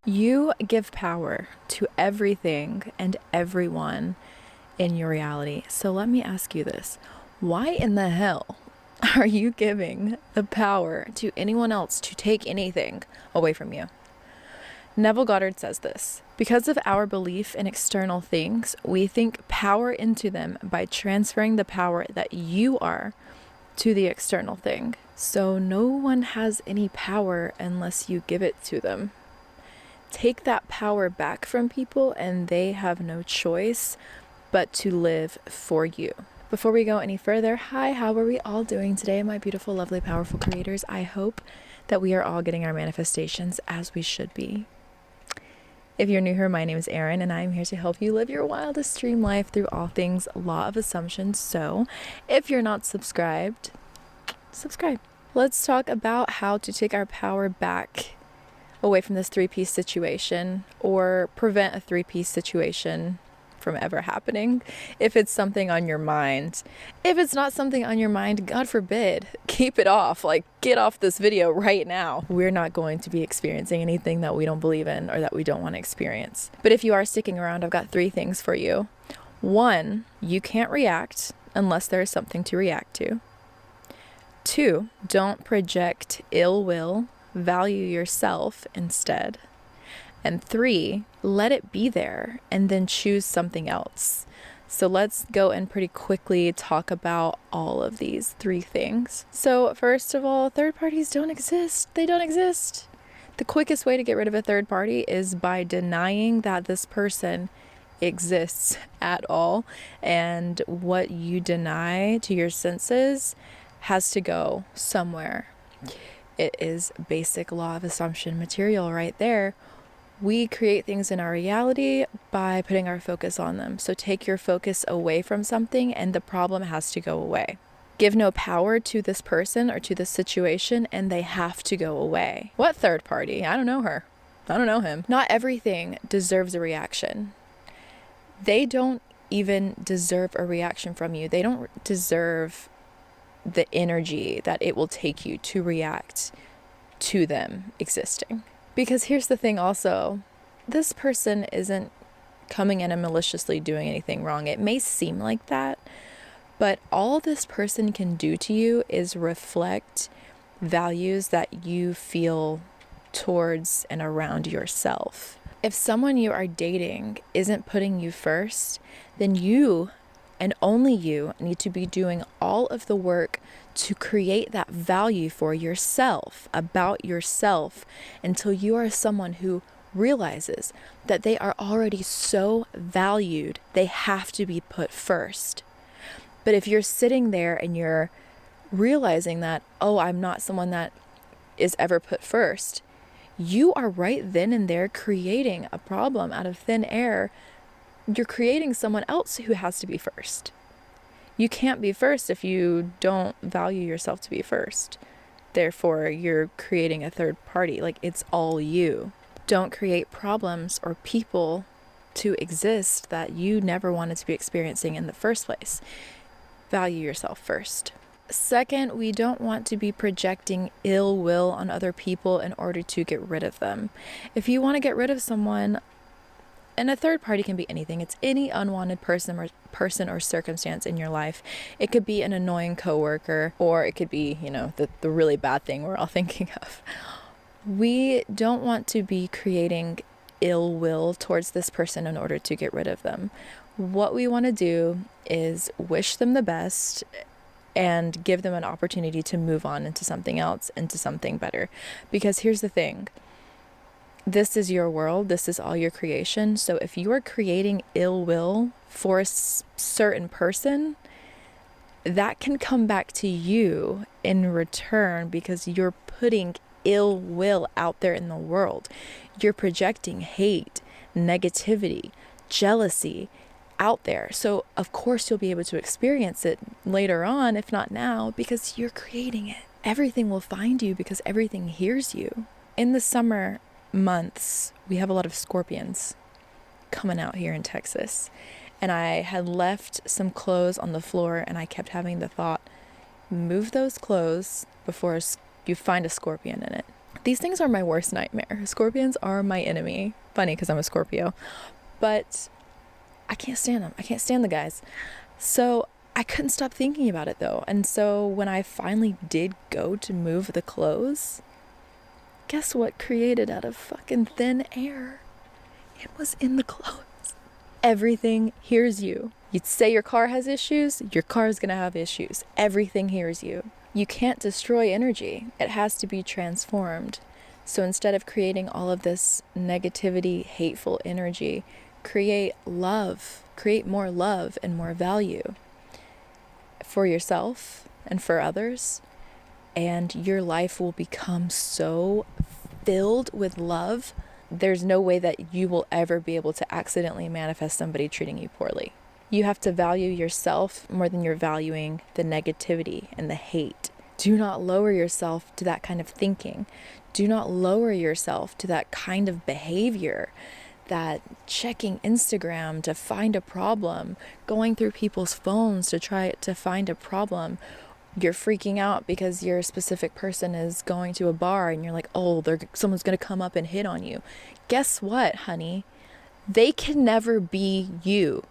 You give power to everything and everyone in your reality. So let me ask you this. Why in the hell are you giving the power to anyone else to take anything away from you? Neville Goddard says this: because of our belief in external things, we think power into them by transferring the power that you are to the external thing. So no one has any power unless you give it to them. Take that power back from people and they have no choice but to live for you. Before we go any further, hi, how are we all doing today, my beautiful, lovely, powerful creators? I hope that we are all getting our manifestations as we should be. If you're new here, my name is Erin, and I'm here to help you live your wildest dream life through all things law of assumption. So if you're not subscribed, subscribe. Let's talk about how to take our power back away from this three-piece situation, or prevent a three-piece situation from ever happening if it's something on your mind. If it's not something on your mind, God forbid, keep it off. Like, get off this video right now. We're not going to be experiencing anything that we don't believe in or that we don't want to experience. But if you are sticking around, I've got 3 things for you. 1, you can't react unless there is something to react to. 2, don't project ill will. Value yourself instead. And 3, let it be there and then choose something else. So let's go and pretty quickly talk about all of these 3 things. So first of all, third parties don't exist. They don't exist. The quickest way to get rid of a third party is by denying that this person exists at all. And what you deny to your senses has to go somewhere. It is basic law of assumption material right there. We create things in our reality by putting our focus on them. So take your focus away from something and the problem has to go away. Give no power to this person or to this situation and they have to go away. What third party? I don't know her. I don't know him. Not everything deserves a reaction. They don't even deserve a reaction from you. They don't deserve the energy that it will take you to react to them existing. Because here's the thing also, this person isn't coming in and maliciously doing anything wrong. It may seem like that, but all this person can do to you is reflect values that you feel towards and around yourself. If someone you are dating isn't putting you first, then you and only you need to be doing all of the work to create that value for yourself, about yourself, until you are someone who realizes that they are already so valued, they have to be put first. But if you're sitting there and you're realizing that, oh, I'm not someone that is ever put first, you are right then and there creating a problem out of thin air. You're creating someone else who has to be first. You can't be first if you don't value yourself to be first. Therefore, you're creating a third party. Like, it's all you. Don't create problems or people to exist that you never wanted to be experiencing in the first place. Value yourself first. Second, we don't want to be projecting ill will on other people in order to get rid of them. If you want to get rid of someone, and a third party can be anything. It's any unwanted person or circumstance in your life. It could be an annoying coworker, or it could be, the really bad thing we're all thinking of. We don't want to be creating ill will towards this person in order to get rid of them. What we want to do is wish them the best and give them an opportunity to move on into something else, into something better. Because here's the thing. This is your world. This is all your creation. So if you are creating ill will for a certain person, that can come back to you in return because you're putting ill will out there in the world. You're projecting hate, negativity, jealousy out there. So of course you'll be able to experience it later on, if not now, because you're creating it. Everything will find you because everything hears you. In the summer months, we have a lot of scorpions coming out here in Texas. And I had left some clothes on the floor and I kept having the thought, move those clothes before you find a scorpion in it. These things are my worst nightmare. Scorpions are my enemy. Funny because I'm a Scorpio. But I can't stand them. I can't stand the guys. So I couldn't stop thinking about it though. And so when I finally did go to move the clothes, guess what created out of fucking thin air? It was in the clothes. Everything hears you. You'd say your car has issues, your car is going to have issues. Everything hears you. You can't destroy energy. It has to be transformed. So instead of creating all of this negativity, hateful energy, create love. Create more love and more value for yourself and for others. And your life will become so filled with love. There's no way that you will ever be able to accidentally manifest somebody treating you poorly. You have to value yourself more than you're valuing the negativity and the hate. Do not lower yourself to that kind of thinking. Do not lower yourself to that kind of behavior, that checking Instagram to find a problem, going through people's phones to try to find a problem. You're freaking out because your specific person is going to a bar and you're like, oh, someone's going to come up and hit on you. Guess what, honey? They can never be you.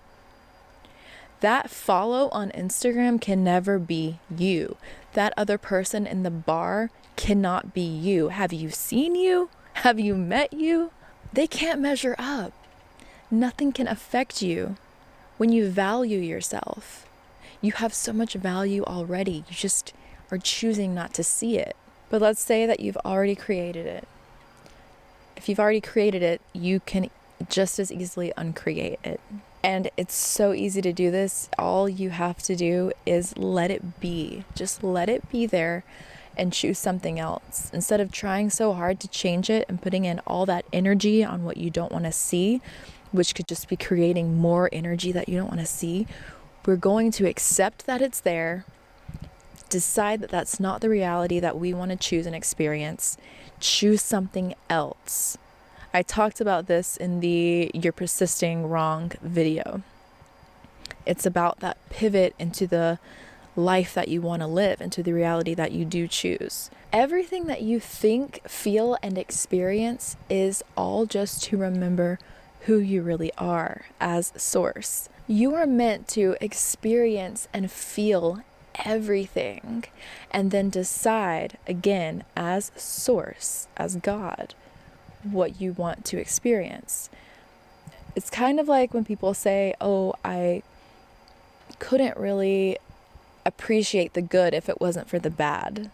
That follow on Instagram can never be you. That other person in the bar cannot be you. Have you seen you? Have you met you? They can't measure up. Nothing can affect you when you value yourself. You have so much value already. You just are choosing not to see it. But let's say that you've already created it. If you've already created it, you can just as easily uncreate it. And it's so easy to do this. All you have to do is let it be. Just let it be there and choose something else. Instead of trying so hard to change it and putting in all that energy on what you don't want to see, which could just be creating more energy that you don't want to see, we're going to accept that it's there, decide that that's not the reality that we want to choose and experience, choose something else. I talked about this in the You're Persisting Wrong video. It's about that pivot into the life that you want to live, into the reality that you do choose. Everything that you think, feel, and experience is all just to remember who you really are as source. You are meant to experience and feel everything and then decide again as source, as God, what you want to experience. It's kind of like when people say, oh, I couldn't really appreciate the good if it wasn't for the bad.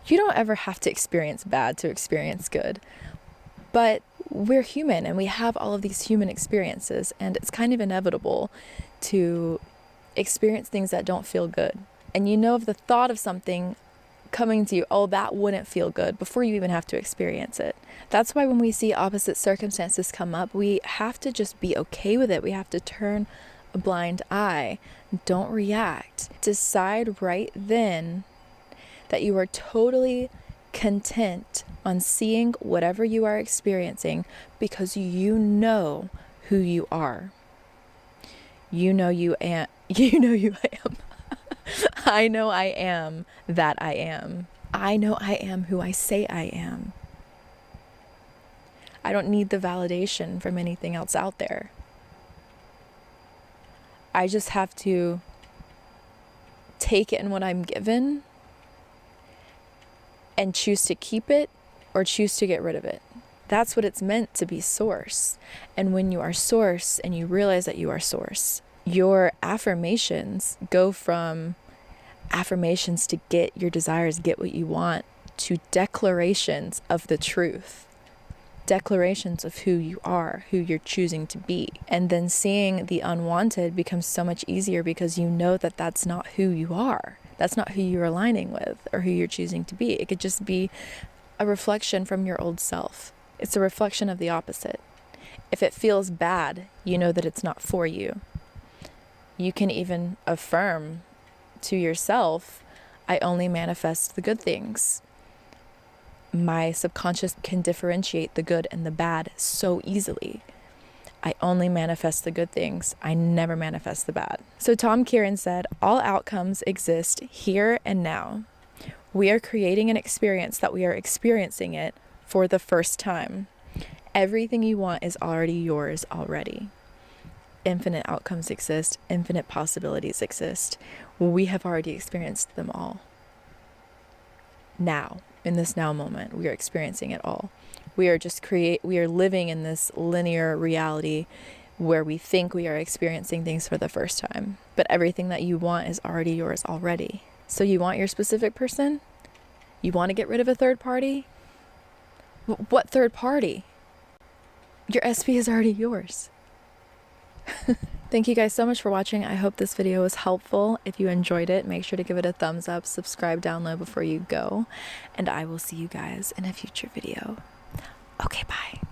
You don't ever have to experience bad to experience good. But we're human and we have all of these human experiences, and it's kind of inevitable to experience things that don't feel good. And you know, of the thought of something coming to you, oh, that wouldn't feel good, before you even have to experience it. That's why when we see opposite circumstances come up, we have to just be okay with it. We have to turn a blind eye. Don't react. Decide right then that you are totally content on seeing whatever you are experiencing because you know who you are. You know you am. You know you am. I know I am that I am. I know I am who I say I am. I don't need the validation from anything else out there. I just have to take it in what I'm given and choose to keep it or choose to get rid of it. That's what it's meant to be, source. And when you are source and you realize that you are source, your affirmations go from affirmations to get your desires, get what you want, to declarations of the truth. Declarations of who you are, who you're choosing to be. And then seeing the unwanted becomes so much easier because you know that that's not who you are. That's not who you're aligning with or who you're choosing to be. It could just be a reflection from your old self. It's a reflection of the opposite. If it feels bad, you know that it's not for you. You can even affirm to yourself, I only manifest the good things. My subconscious can differentiate the good and the bad so easily. I only manifest the good things. I never manifest the bad. So Tom Kieran said, all outcomes exist here and now. We are creating an experience that we are experiencing it for the first time. Everything you want is already yours already. Infinite outcomes exist, infinite possibilities exist. We have already experienced them all. Now, in this now moment, we are experiencing it all. We are living in this linear reality where we think we are experiencing things for the first time. But everything that you want is already yours already. So you want your specific person? You want to get rid of a third party? What third party? Your SP is already yours. Thank you guys so much for watching. I hope this video was helpful. If you enjoyed it, make sure to give it a thumbs up, subscribe down low before you go, and I will see you guys in a future video. Okay, bye.